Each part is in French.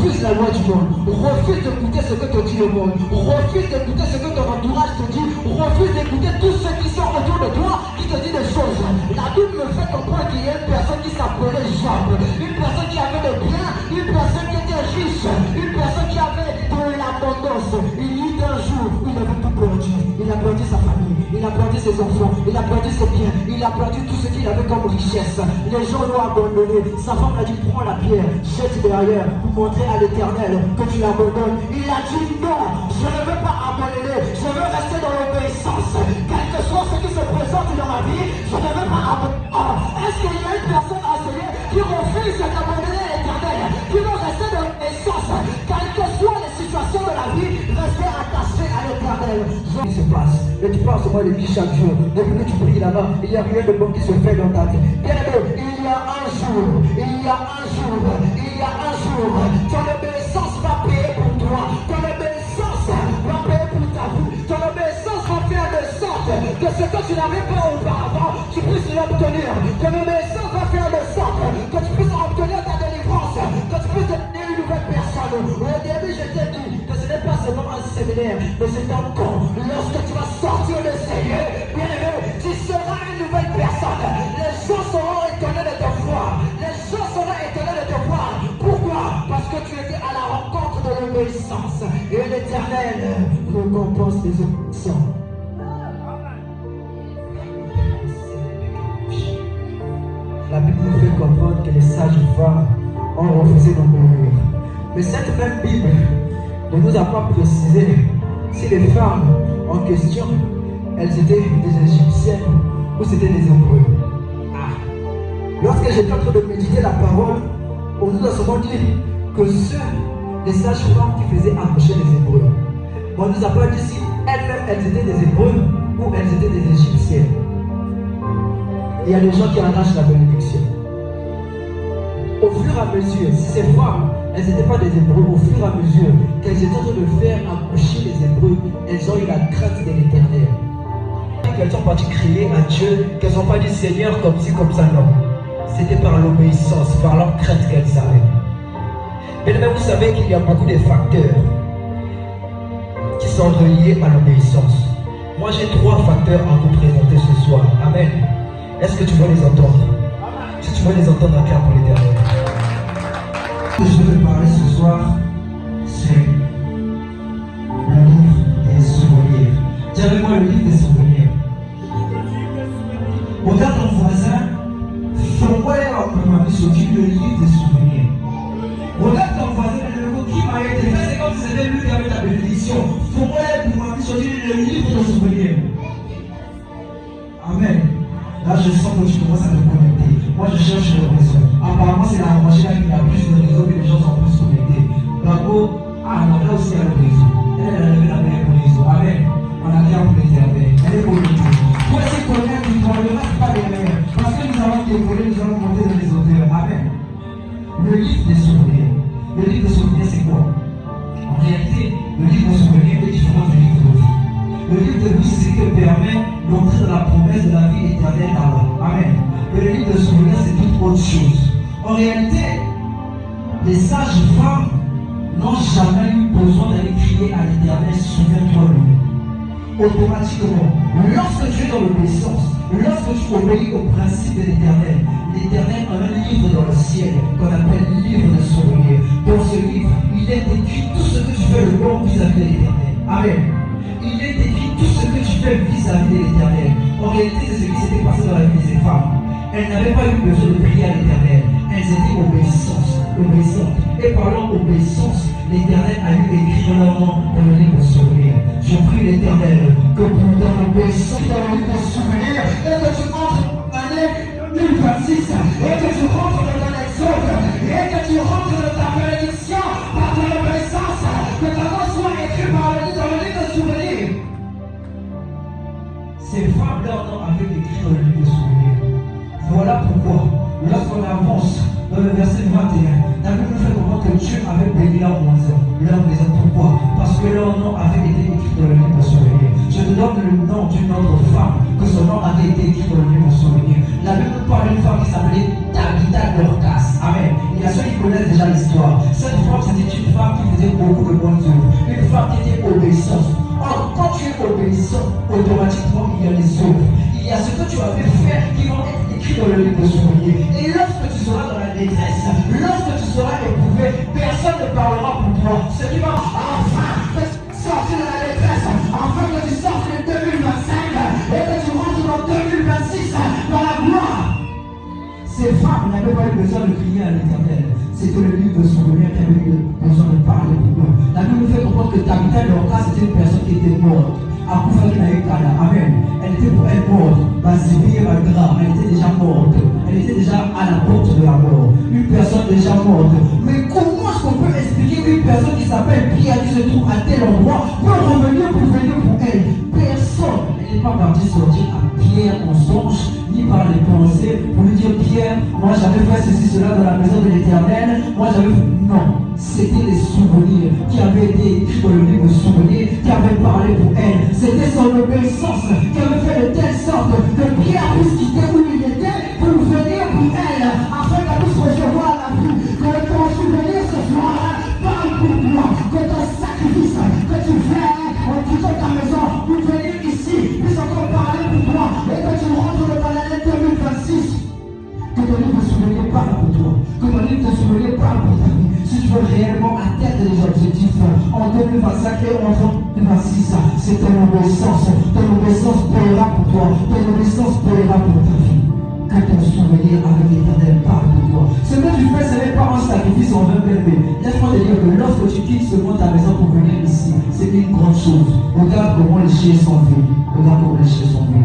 refuse la loi du monde, refuse d'écouter ce que te dit le monde, refuse d'écouter ce que ton entourage te dit, refuse d'écouter tous ceux qui sont autour de toi qui te disent des choses. La Bible me fait comprendre qu'il y a une personne qui s'appelait Job, une personne qui avait le bien, une personne qui était riche, une personne qui avait de l'abondance. Il y eut un jour où il avait tout perdu. Il a perdu sa famille, il a perdu ses enfants, il a perdu ses biens, il a perdu tout ce qu'il avait comme richesse. Les gens l'ont abandonné. Sa femme a dit prends la pierre, jette derrière pour montrer à l'Éternel que tu l'abandonnes. Il a dit non, je ne veux pas abandonner, je veux rester dans l'obéissance. Quel que soit ce qui se présente dans ma vie, je ne veux pas abandonner. Est-ce qu'il y a une personne à Seigneur qui refuse d'abandonner l'Éternel, qui veut rester dans l'obéissance, quelles que soient les situations de la vie, rester attaché à l'Éternel? Ce qui se passe, et tu penses au moins de vie chaque jour, depuis que tu pries là-bas, il n'y a rien de bon qui se fait dans ta vie. Bien aimé, il y a un jour, ton obéissance va payer pour toi, ton obéissance va payer pour ta vie, ton obéissance va faire de sorte que ce que tu n'avais pas auparavant, tu puisses l'obtenir, ton obéissance va faire de sorte que tu puisses obtenir ta délivrance, que tu puisses devenir une nouvelle personne. Au début, je t'ai dit que ce n'est pas seulement un séminaire, mais c'est un camp. Lorsque tu vas sortir de ces lieux, bien aimé, tu seras une nouvelle personne. Les gens seront étonnés de te voir. Les gens seront étonnés de te voir. Pourquoi? Parce que tu étais à la rencontre de l'obéissance. Et l'Éternel récompense les obéissants. La Bible nous fait comprendre que les sages femmes ont refusé d'obéir. Mais cette même Bible ne nous a pas précisé si les femmes en question, elles étaient des Égyptiennes ou c'était des Hébreux. Lorsque j'étais en train de méditer la parole, on nous a souvent dit que les sages-femmes qui faisaient accoucher les Hébreux. On ne nous a pas dit si elles étaient des Hébreux ou elles étaient des Égyptiennes. Il y a des gens qui arrachent la bénédiction. Au fur et à mesure, si ces femmes, elles n'étaient pas des Hébreux, au fur et à mesure qu'elles étaient en train de faire accoucher les Hébreux, elles ont eu la crainte de l'Éternel. Qu'elles sont parties crier à Dieu, qu'elles n'ont pas dit Seigneur comme ci, comme ça, non. C'était par l'obéissance, par leur crainte qu'elles avaient. Mais vous savez qu'il y a beaucoup de facteurs qui sont reliés à l'obéissance. Moi j'ai 3 facteurs à vous présenter ce soir. Amen. Est-ce que tu veux les entendre? Si tu veux les entendre, acclame pour l'Éternel. Ce que je veux parler ce soir, c'est le livre des souvenirs. Dis avec moi le livre des souvenirs. Regarde ton voisin, fais-moi le livre des souvenirs. Regarde ton voisin, qui m'a été fait, c'est comme si c'était lui qui avait ta bénédiction. Fais-moi le livre des souvenirs. Amen. Là, je sens que tu commences à te connecter. Moi, je cherche le réseau. Apparemment, c'est la machine qui a plus de réseau que les gens sont plus connectés. Bravo. Non, là aussi, il y a le réseau. Elle a levé la main pour le réseau. Amen. On a bien pour l'Éternel. Elle est connectée. Toi, c'est connecté, tu ne reste pas les mains. Parce que nous allons décoller, nous allons monter dans les hauteurs. Amen. Le livre des souvenirs. Le livre des souvenirs, c'est quoi? En réalité, le livre des souvenirs est différent du livre de vie. Le livre de vie, c'est ce qui permet d'entrer dans la promesse de la vie éternelle là-bas. Amen. Mais le livre de souvenirs, c'est toute autre chose. En réalité, les sages femmes n'ont jamais eu besoin d'aller crier à l'Éternel, souviens-toi de lui. Automatiquement, lorsque tu es dans l'obéissance, lorsque tu obéis au principe de l'Éternel, l'Éternel a un livre dans le ciel qu'on appelle livre de souvenirs. Dans ce livre, il est écrit tout ce que tu fais le bon vis-à-vis de l'Éternel. Amen. Il est écrit tout ce que tu fais vis-à-vis de l'Éternel. En réalité, c'est ce qui s'était passé dans la vie de ces femmes. Elles n'avaient pas eu besoin de prier à l'Éternel. Elles étaient obéissantes. Et parlant d'obéissance, l'Éternel a eu écrit en avant dans le livre de souvenirs. Je prie l'Éternel que dans l'obéissance, dans le livre de souvenirs, et que tu entres dans l'année 2026, et que tu rentres dans ton exode, et que tu rentres dans ta bénédiction par ton obéissance, que ta voix soit écrite dans le livre de souvenirs. Ces femmes-là avaient écrit dans le livre de souvenirs. Voilà pourquoi, lorsqu'on avance dans le verset 21, la Bible nous fait comprendre que Dieu avait béni leur maison. Pourquoi? Parce que leur nom avait été écrit dans le livre de souvenirs. Je te donne le nom d'une autre femme, que son nom avait été écrit dans le livre de souvenirs. La Bible nous parle d'une femme qui s'appelait Tabitha regarde Dorcas. Amen. Il y a ceux qui connaissent déjà l'histoire. Cette femme, c'était une femme qui faisait beaucoup de bonnes œuvres. Une femme qui était obéissante. Or, quand tu es obéissant, automatiquement, il y a les œuvres. Il y a ce que tu avais fait qui vont être écrits dans le livre de souvenirs. Et lorsque tu seras dans la détresse, lorsque tu seras éprouvé, personne ne parlera pour toi. Ce qui va enfin sortir de la détresse, afin que tu sortes de 2025 et que tu rentres dans 2026 dans la gloire. Ces femmes n'avaient pas eu besoin de crier à l'Éternel. C'était le livre de souvenirs qui avait eu besoin de parler pour eux. La Bible nous fait comprendre que Tabitha Dorcas c'était une personne qui était morte. Amen. Elle était pour elle morte. Basibie et Magra, elle était déjà morte. Elle était déjà à la porte de la mort. Une personne déjà morte. Mais comment est-ce qu'on peut expliquer qu'une personne qui s'appelle Pierre, qui se trouve à tel endroit, peut revenir pour venir pour elle? Personne. Elle n'est pas partie sortir à Pierre en songe, ni par les pensées, pour lui dire Pierre, moi j'avais fait ceci, cela dans la maison de l'Éternel. Moi j'avais fait. Non. C'était les souvenirs qui avaient été écrits dans le livre de souvenirs, qui avaient parlé pour elle. C'était son obéissance qui avait fait de telle sorte que Pierre puisse quitter où il était pour venir pour elle, afin qu'elle puisse recevoir la vie. Que ton souvenir ce soir parle pour toi, que ton sacrifice que tu fais en quittant ta maison pour venir ici puisse encore parler pour toi et que tu rentres dans l'année 2026. Que ton livre de souvenirs parle pour toi, que ton livre de souvenirs parle pour ta vie. Si tu veux réellement atteindre les objectifs en 2025 et en 2026, c'est ton obéissance. Ton obéissance payera pour toi. Ton obéissance payera pour ta vie. Que ton souvenir avec l'Éternel parle de toi. Ce que tu fais, ce n'est pas un sacrifice en vain, bébé. Laisse-moi te dire que lorsque tu quittes ce monde ta maison pour venir ici, c'est une grande chose. Regarde comment les chiens sont vus. Regarde comment les chiens sont vus.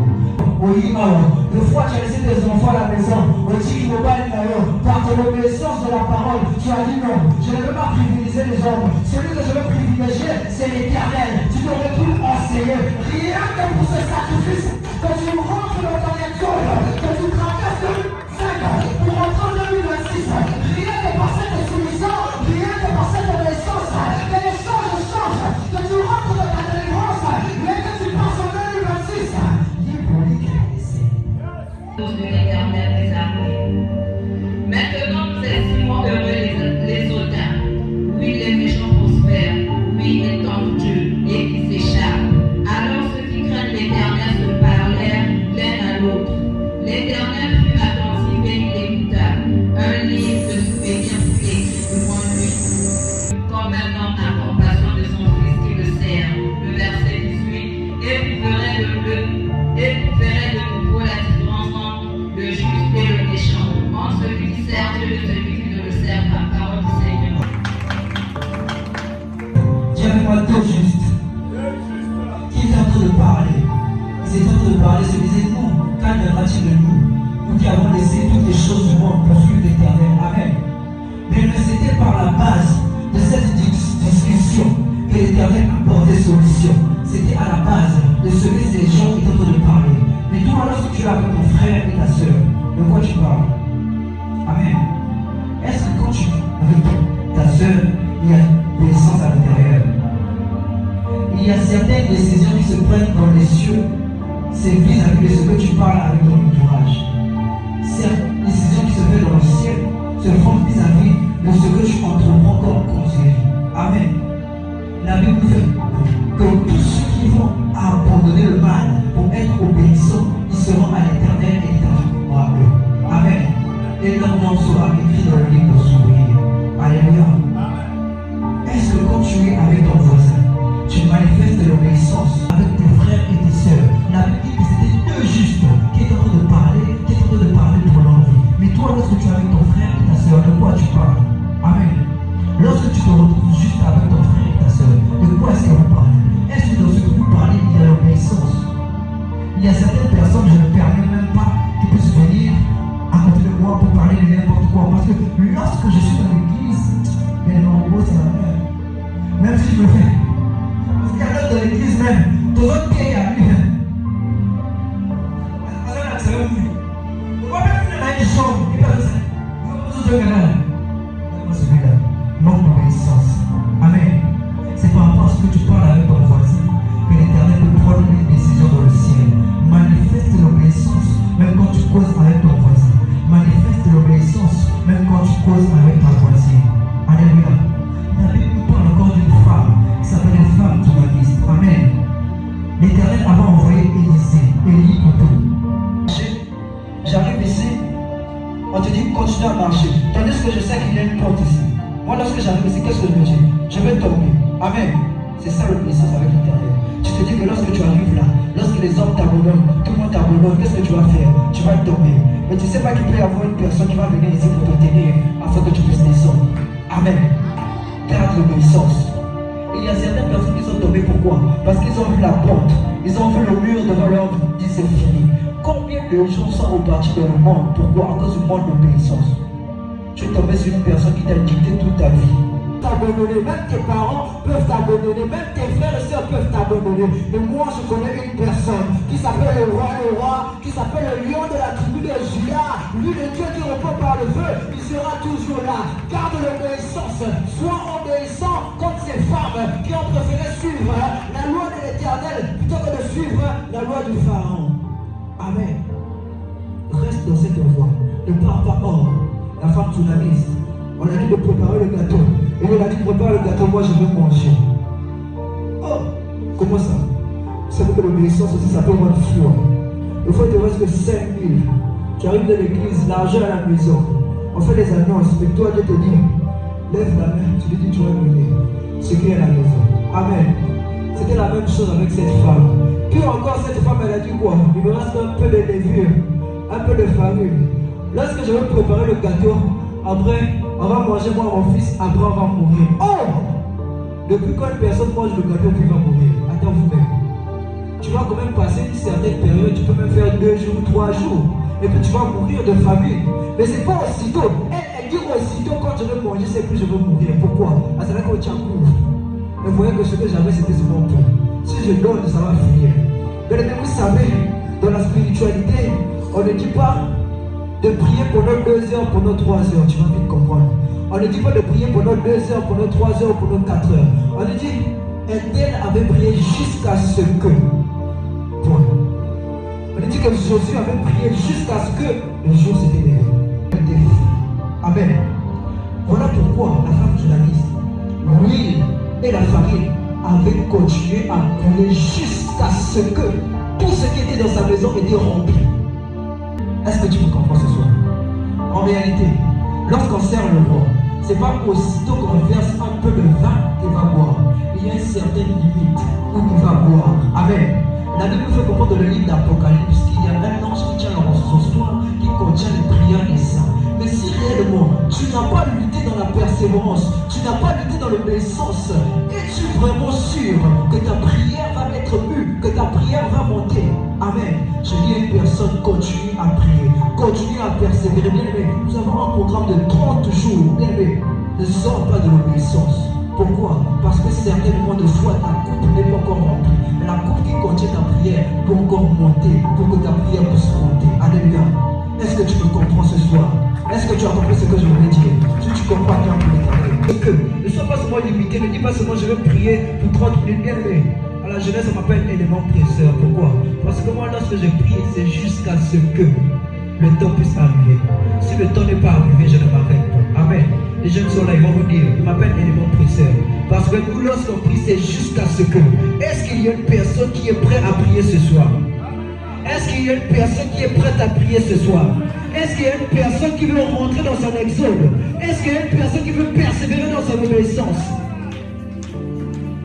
Oui, alors, le fois tu as laissé tes enfants à la maison, au dit qu'il ne pas aller d'ailleurs, par ton obéissance de la parole, tu as dit non, je ne veux pas privilégier les hommes, celui que je veux privilégier, c'est l'Éternel. Tu devrais tout enseigner, rien que pour ce sacrifice, que tu rentres dans ton école, que tu traverses 2025 pour rentrer en 2026, rien que par cette soumission, rien que par cette obéissance, que les choses changent, que tu rentres dans ta délivrance, mais que tu passes en 2026. De l'Éternel des armées. Maintenant nous estimons heureux les auteurs. Oui, les méchants prospèrent. Oui, ils tentent Dieu et qui s'échappent. Alors ceux qui craignent l'Éternel se parlèrent l'un à l'autre. L'Éternel fut attentif et il écouta. Un livre de souvenirs fut écrit devant lui, comme un homme a compassion de son fils qui le sert. Le verset 18. Éprouverait de nouveau la différence entre le juste et le méchant, entre celui qui sert Dieu et celui qui ne le sert pas. Parole du Seigneur. Dis avec moi deux justes. Qui est en train de parler? Ils étaient en train de parler, se disaient non, quand viendra-t-il de nous? Nous qui avons laissé toutes les choses du monde pour suivre l'Éternel. Amen. Mais c'était par la base de cette discussion que l'Éternel apportait solution. C'était à la base de ce que ces gens étaient en train de parler. Mais toi, lorsque tu es avec ton frère et ta soeur, de quoi tu parles? Amen. Est-ce que quand tu es avec ta soeur, il y a de l'essence à l'intérieur? Il y a certaines décisions qui se prennent dans les cieux, c'est vis-à-vis de ce que tu parles avec ton entourage. Certaines décisions qui se font dans le ciel se font vis-à-vis de ce que tu entreprends comme conseiller. Amen. La Bible nous fait que tous ceux qui vont abandonner le mal pour être obéissants, ils seront à l'Éternel et l'Éternel croira eux. Amen. Et leur nom sera écrit dans le livre de souvenirs. Alléluia. Est-ce que quand tu es avec ton voisin, tu manifestes l'obéissance avec tes frères et tes sœurs? La Bible dit que c'était deux justes qui étaient en train de parler pour leur vie. Mais toi, lorsque tu es avec ton frère et ta sœur, de quoi tu parles? Amen. Lorsque tu te retrouves juste avec ton frère et ta sœur, de quoi est-ce que vous parlez? Est-ce que dans ce que vous parlez, il y a l'obéissance? Il y a certaines personnes, je ne permets même pas qu'ils puissent venir à côté de moi pour parler de n'importe quoi. Parce que lorsque je suis dans l'église, mais non, c'est la même. Même si je le fais. Parce qu'il y a d'autres dans l'église même, dans autres pays à lui. C'est la même. Pourquoi même il y en a une chambre, il peut faire ça. Vous avez besoin de manque d'obéissance. Amen. C'est par rapport à ce que tu parles avec ton voisin que l'Éternel peut prendre une décision dans le ciel. Manifeste l'obéissance, même quand tu causes avec ton voisin. Manifeste l'obéissance L'Éternel avait envoyé Élie plutôt. J'arrive ici, on te dit continue à marcher. Tandis que je sais qu'il y a une porte ici. Moi, lorsque j'arrive ici, qu'est-ce que je me dis? Je vais tomber. Amen. C'est ça l'obéissance avec l'Éternel. Tu te dis que lorsque tu arrives là, lorsque les hommes t'abandonnent, tout le monde t'abandonne, qu'est-ce que tu vas faire? Tu vas tomber. Mais tu ne sais pas qu'il peut y avoir une personne qui va venir ici pour te tenir afin que tu puisses descendre. Amen. Garde l'obéissance. Il y a certaines personnes qui sont tombées, pourquoi? Parce qu'ils ont vu la porte, ils ont vu le mur devant leur vie, c'est fini. Combien de gens sont repartis dans le monde? Pourquoi? À cause du manque d'obéissance. Tu es tombé sur une personne qui t'a dicté toute ta vie. T'abandonner, même tes parents peuvent t'abandonner, même tes frères et sœurs peuvent t'abandonner. Mais moi je connais une personne qui s'appelle le roi, qui s'appelle le lion de la tribu de Juda. Lui, le Dieu qui répond par le feu, il sera toujours là. Garde l'obéissance, sois obéissant contre ces femmes qui ont préféré suivre la loi de l'Éternel plutôt que de suivre la loi du Pharaon. Amen. Reste dans cette voie, ne pars pas hors. La femme tsunamiste, on a dit de préparer le gâteau. Et on a dit prépare le gâteau, moi je veux manger. Oh, comment ça? Vous savez que l'obéissance aussi, ça peut rendre fou. Il faut te reste que 5 000. Tu arrives dans l'église, l'argent à la maison. On fait des annonces, mais toi Dieu te dit, lève la main, tu lui dis tu vas donner ce qui est à la maison. Amen. C'était la même chose avec cette femme. Puis encore cette femme, elle a dit quoi? Il me reste un peu de levure, un peu de farine. Lorsque je vais préparer le gâteau, après, on va manger moi mon fils, après on va mourir. Oh! Depuis quand une personne mange le gâteau qui va mourir? Attends vous-même. Tu vas quand même passer une certaine période, tu peux même faire 2 jours, 3 jours. Et puis tu vas mourir de famine. Mais c'est pas aussitôt. Elle dit aussitôt quand je veux manger, c'est que je veux mourir. Pourquoi? Ah, c'est là qu'on tient court. Mais vous voyez que ce que j'avais, c'était ce mon point. Si je donne, ça va finir. Mais vous savez, dans la spiritualité, on ne dit pas de prier pendant 2 heures, pendant 3 heures, tu vas vite comprendre. On ne dit pas de prier pendant 2 heures, pendant 3 heures, pendant 4 heures. On dit, un tel avait prié jusqu'à ce que. Point. On dit que Josué avait prié jusqu'à ce que le jour s'était levé. Amen. Voilà pourquoi la femme journaliste, l'huile et la farine avaient continué à couler jusqu'à ce que tout ce qui était dans sa maison était rempli. Est-ce que tu me comprends ce soir? En réalité, lorsqu'on sert le roi, ce n'est pas aussitôt qu'on verse un peu de vin qu'il va boire. Il y a une certaine limite où il va boire. Amen. La Bible fait comprendre dans le livre d'Apocalypse qu'il y a un ange qui tient dans son soin qui contient les prières des saints. Mais si réellement tu n'as pas lutté dans la persévérance, tu n'as pas lutté dans l'obéissance, es-tu vraiment sûr que ta prière va être mue, que ta prière va monter? Amen. Je dis à une personne, continue à prier, continue à persévérer. Bien aimé, nous avons un programme de 30 jours. Bien aimé, ne sors pas de l'obéissance. Pourquoi? Parce que certains moments de foi, ta coupe n'est pas encore remplie. Mais la coupe qui contient ta prière doit encore monter pour que ta prière puisse monter. Alléluia. Est-ce que tu me comprends ce soir? Est-ce que tu as compris ce que je voulais dire? Si tu comprends bien pour l'Éternel. Et que ne sois pas seulement limité, ne dis pas seulement je vais prier pour 30 minutes. Bien aimé. À la jeunesse, on m'appelle élément presseur. Pourquoi? Parce que moi, lorsque je prie, c'est jusqu'à ce que le temps puisse arriver. Si le temps n'est pas arrivé, je ne m'arrête pas. Amen. Les jeunes sont là, ils vont vous dire, ils m'appellent élément presseur. Parce que nous, lorsqu'on prie, c'est jusqu'à ce que. Est-ce qu'il y a une personne qui est prête à prier ce soir? Est-ce qu'il y a une personne qui est prête à prier ce soir? Est-ce qu'il y a une personne qui veut rentrer dans son exode? Est-ce qu'il y a une personne qui veut persévérer dans son obéissance?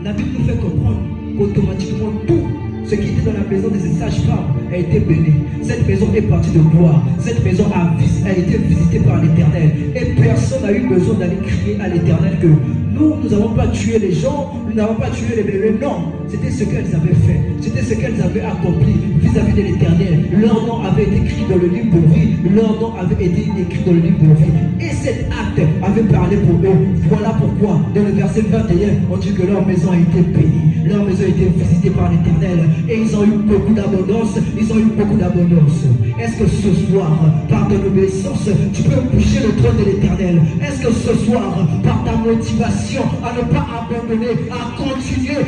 La Bible nous fait comprendre qu'automatiquement tout ce qui était dans la maison de ces sages-femmes a été béni. Cette maison est partie de gloire. Cette maison a été visitée par l'Éternel. Et personne n'a eu besoin d'aller crier à l'Éternel que nous n'avons pas tué les gens, nous n'avons pas tué les bébés. Non, c'était ce qu'elles avaient fait. C'était ce qu'elles avaient accompli vis-à-vis de l'Éternel. Leur nom avait été écrit dans le livre de vie. Leur nom avait été écrit dans le livre de vie. Et cet acte avait parlé pour eux. Voilà pourquoi, dans le verset 21, on dit que leur maison a été bénie. Leur maison a été visitée par l'Éternel. Et ils ont eu beaucoup d'abondance. Ils ont eu beaucoup d'abondance. Est-ce que ce soir, par ton obéissance, tu peux bouger le trône de l'Éternel? Est-ce que ce soir, par ta motivation à ne pas abandonner, à continuer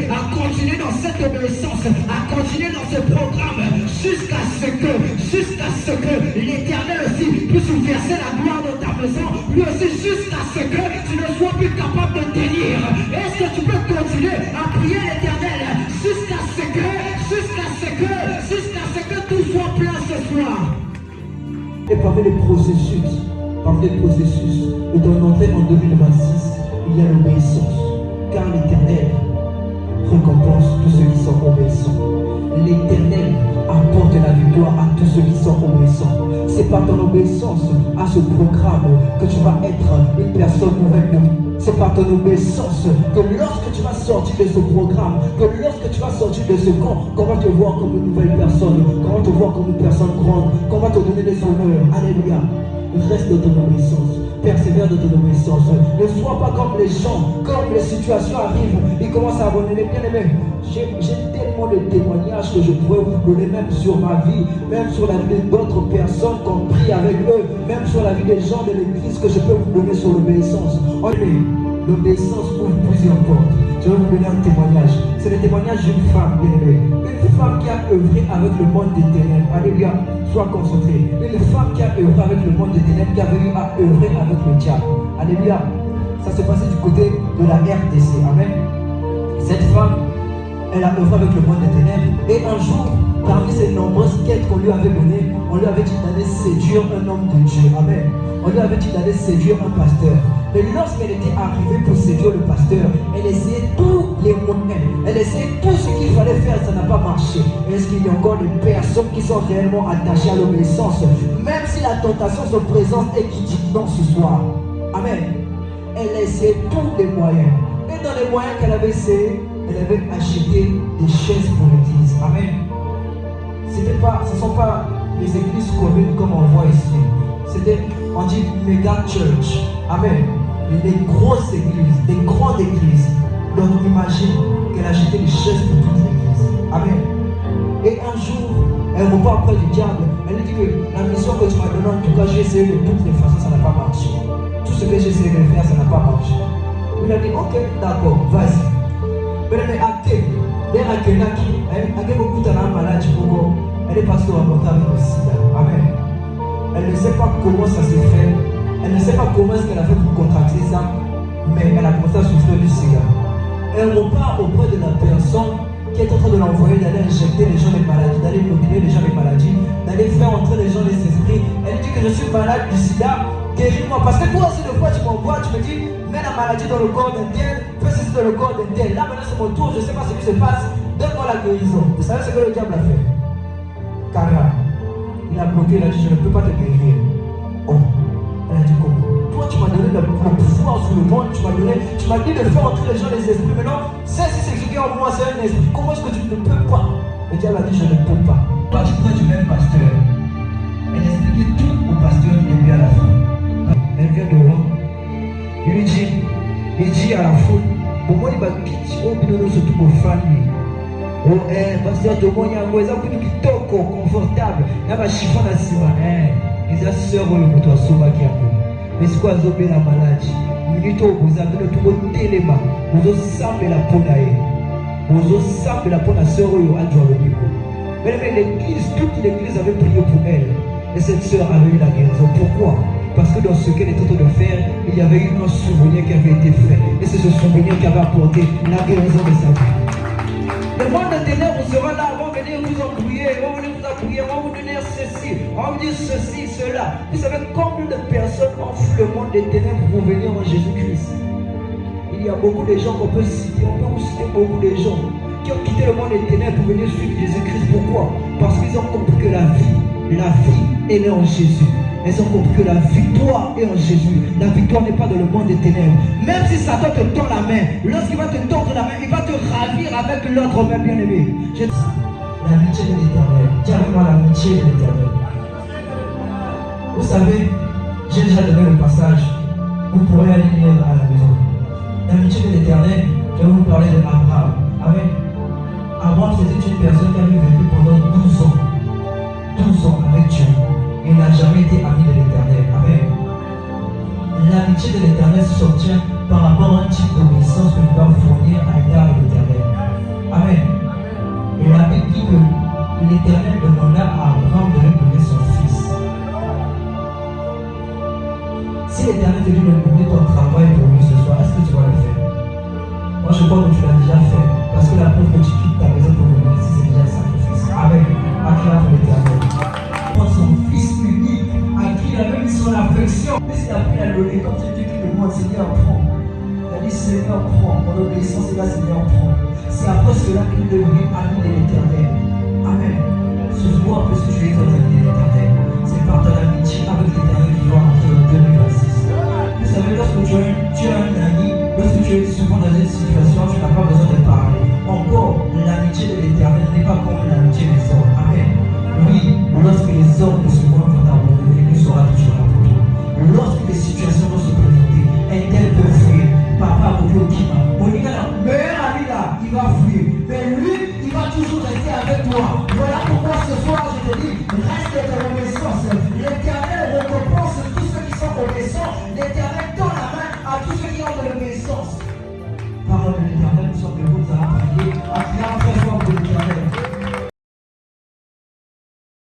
dans cette obéissance, à continuer dans ce programme, jusqu'à ce que l'Éternel aussi puisse verser la gloire dans ta maison, lui aussi jusqu'à ce que tu ne sois plus capable de tenir? Est-ce que tu peux continuer à prier l'Éternel jusqu'à ce que Et parmi les processus de ton entrée en 2026, il y a l'obéissance. Car l'Éternel récompense tous ceux qui sont obéissants. L'Éternel apporte la victoire à tous ceux qui sont obéissants. C'est par ton obéissance à ce programme que tu vas être une personne nouvelle. C'est par ton obéissance que lorsque tu vas sortir de ce programme, que lorsque tu vas sortir de ce camp, qu'on va te voir comme une nouvelle personne, qu'on va te voir comme une personne grande, qu'on va te donner des honneurs. Alléluia. Reste dans ton obéissance. Persévère dans ton obéissance. Ne sois pas comme les gens, comme les situations arrivent, ils commencent à abandonner. Bien aimé, j'ai tellement de témoignages que je pourrais vous donner, même sur ma vie, même sur la vie d'autres personnes qu'on prie avec eux, même sur la vie des gens de l'église, que je peux vous donner sur l'obéissance. L'obéissance ouvre plusieurs portes. Je vais vous donner un témoignage. C'est le témoignage d'une femme, bien aimée. Une femme qui a œuvré avec le monde des ténèbres. Alléluia. Sois concentré. Une femme qui a œuvré avec le monde des ténèbres, qui a venu à œuvrer avec le diable. Alléluia. Ça s'est passé du côté de la RDC. Amen. Cette femme, elle a œuvré avec le monde des ténèbres. Et un jour, parmi ces nombreuses quêtes qu'on lui avait données, on lui avait dit d'aller séduire un homme de Dieu. Amen. On lui avait dit d'aller séduire un pasteur. Et lorsqu'elle était arrivée pour séduire le pasteur, elle essayait tous les moyens. Elle essayait tout ce qu'il fallait faire, ça n'a pas marché. Est-ce qu'il y a encore des personnes qui sont réellement attachées à l'obéissance? Même si la tentation se présente et qui dit non ce soir. Amen. Elle essayait tous les moyens. Et dans les moyens qu'elle avait essayé, elle avait acheté des chaises pour l'église. Amen. Ce ne sont pas les églises communes comme on voit ici. C'était, on dit, méga church. Amen. Les grosses églises, les grandes églises. Donc imagine qu'elle a acheté des chaises pour toute l'église. Amen. Et un jour, elle repart près du diable. Elle lui dit que la mission que tu m'as donnée, en tout cas, j'ai essayé de toutes les façons, ça n'a pas marché. Tout ce que j'ai essayé de faire, ça n'a pas marché. Il a dit, ok, d'accord, vas-y. Mais elle est actée. Elle est beaucoup de malade, elle est passée au rencontre avec le sida. Amen. Elle ne sait pas comment ça s'est fait. Elle ne sait pas comment est-ce qu'elle a fait pour contracter ça. Mais elle a commencé à souffrir du sida. Elle repart auprès de la personne qui est en train de l'envoyer d'aller injecter les gens des maladies, d'aller inoculer les gens des maladies, d'aller faire entrer les gens des esprits. Elle dit que je suis malade du sida, guéris-moi. Parce que toi aussi, de fois, tu m'envoies, tu me dis, mets la maladie dans le corps d'un tel, fais ceci dans le corps d'un tel. Là, maintenant, c'est mon tour, je ne sais pas ce qui se passe. Donne-moi la guérison. Vous savez ce que le diable a fait? Cara, il a bloqué, il a dit, je ne peux pas te guérir. Oh, elle a dit comment? Toi, tu m'as donné le pouvoir sur le monde, tu m'as dit de faire entrer les gens des esprits. Maintenant, c'est ce qui est en moi, c'est un esprit. Comment est-ce que tu ne peux pas? Le diable a dit, je ne peux pas. Parti près du même pasteur. Elle expliquait tout au pasteur et puis à la fin. Elle vient devant. Il dit à la foule, pour moi, il va quitter au bout surtout pour famille. Oh, pasteur, de moi, il y a un voisin qui est confortable. Il y a un chiffon à cima. Les asseurs, le moto à Souma qui a mais c'est quoi zobé la maladie? Minute où vous avez le tout téléma, vous avez samé la ponae, vous avez samé la ponae sœur ou à Dieu le niveau. Mais l'église, toute l'église avait prié pour elle. Et cette sœur avait eu la guérison. Pourquoi? Parce que dans ce qu'elle était en train de faire, il y avait eu un souvenir qui avait été fait. Et c'est ce souvenir qui avait apporté la guérison de sa vie. Le monde de ténèbres sera là, on va venir vous appuyer, on va venir vous appuyer, on va vous donner ceci, on va vous dire ceci, cela. Vous savez combien de personnes ont fui le monde des ténèbres pour venir en Jésus-Christ? Il y a beaucoup de gens qu'on peut citer, on peut vous citer beaucoup de gens qui ont quitté le monde des ténèbres pour venir suivre Jésus-Christ. Pourquoi? Parce qu'ils ont compris que la vie, elle est en Jésus. Elles ont compris que la victoire est en Jésus. La victoire n'est pas dans le monde des ténèbres. Même si Satan te tend la main, lorsqu'il va te tendre la main, il va te ravir avec l'autre main, bien-aimé. L'amitié de l'Éternel. Dis avec moi l'amitié de l'Éternel. Vous savez, j'ai déjà donné le passage. Vous pourrez aller lire à la maison. L'amitié de l'Éternel, je vais vous parler d'Abraham. Amen. Abraham, c'était une personne qui avait vécu pendant 12 ans. 12 ans avec Dieu. Il n'a jamais été ami de l'Éternel. Amen. L'amitié de l'Éternel s'obtient par rapport à un type d'obéissance que nous devons fournir à l'égard de l'Éternel. Amen. Et la Bible dit que l'Éternel demanda à Abraham de lui donner son fils. Si l'Éternel te dit de donner ton travail pour lui ce soir, est-ce que tu vas le faire? Moi je crois que tu l'as déjà fait. Parce que la preuve que tu quittes ta maison pour venir ici, c'est déjà un sacrifice. Amen. Acclame l'Éternel. Son fils unique à l'obéissance. Mais il a appris à lever, comme c'est Dieu qui le demande, Seigneur, prends. Il a dit, Seigneur, prends. Mon obéissance est là, Seigneur, prends. C'est après cela qu'il devient ami de l'Éternel. Amen. Souviens-moi un peu ce que tu es ton ami de l'Éternel. C'est par ton amitié avec l'Éternel qui va entrer en 2026. Vous savez, lorsque tu as un ami, lorsque tu es souvent dans une situation, tu n'as pas besoin de parler. Encore, l'amitié de l'Éternel n'est pas comme l'amitié des hommes. Amen. Oui, lorsque les hommes de ce monde vont t'abandonner, il sera toujours là pour toi. Lorsque les situations ne se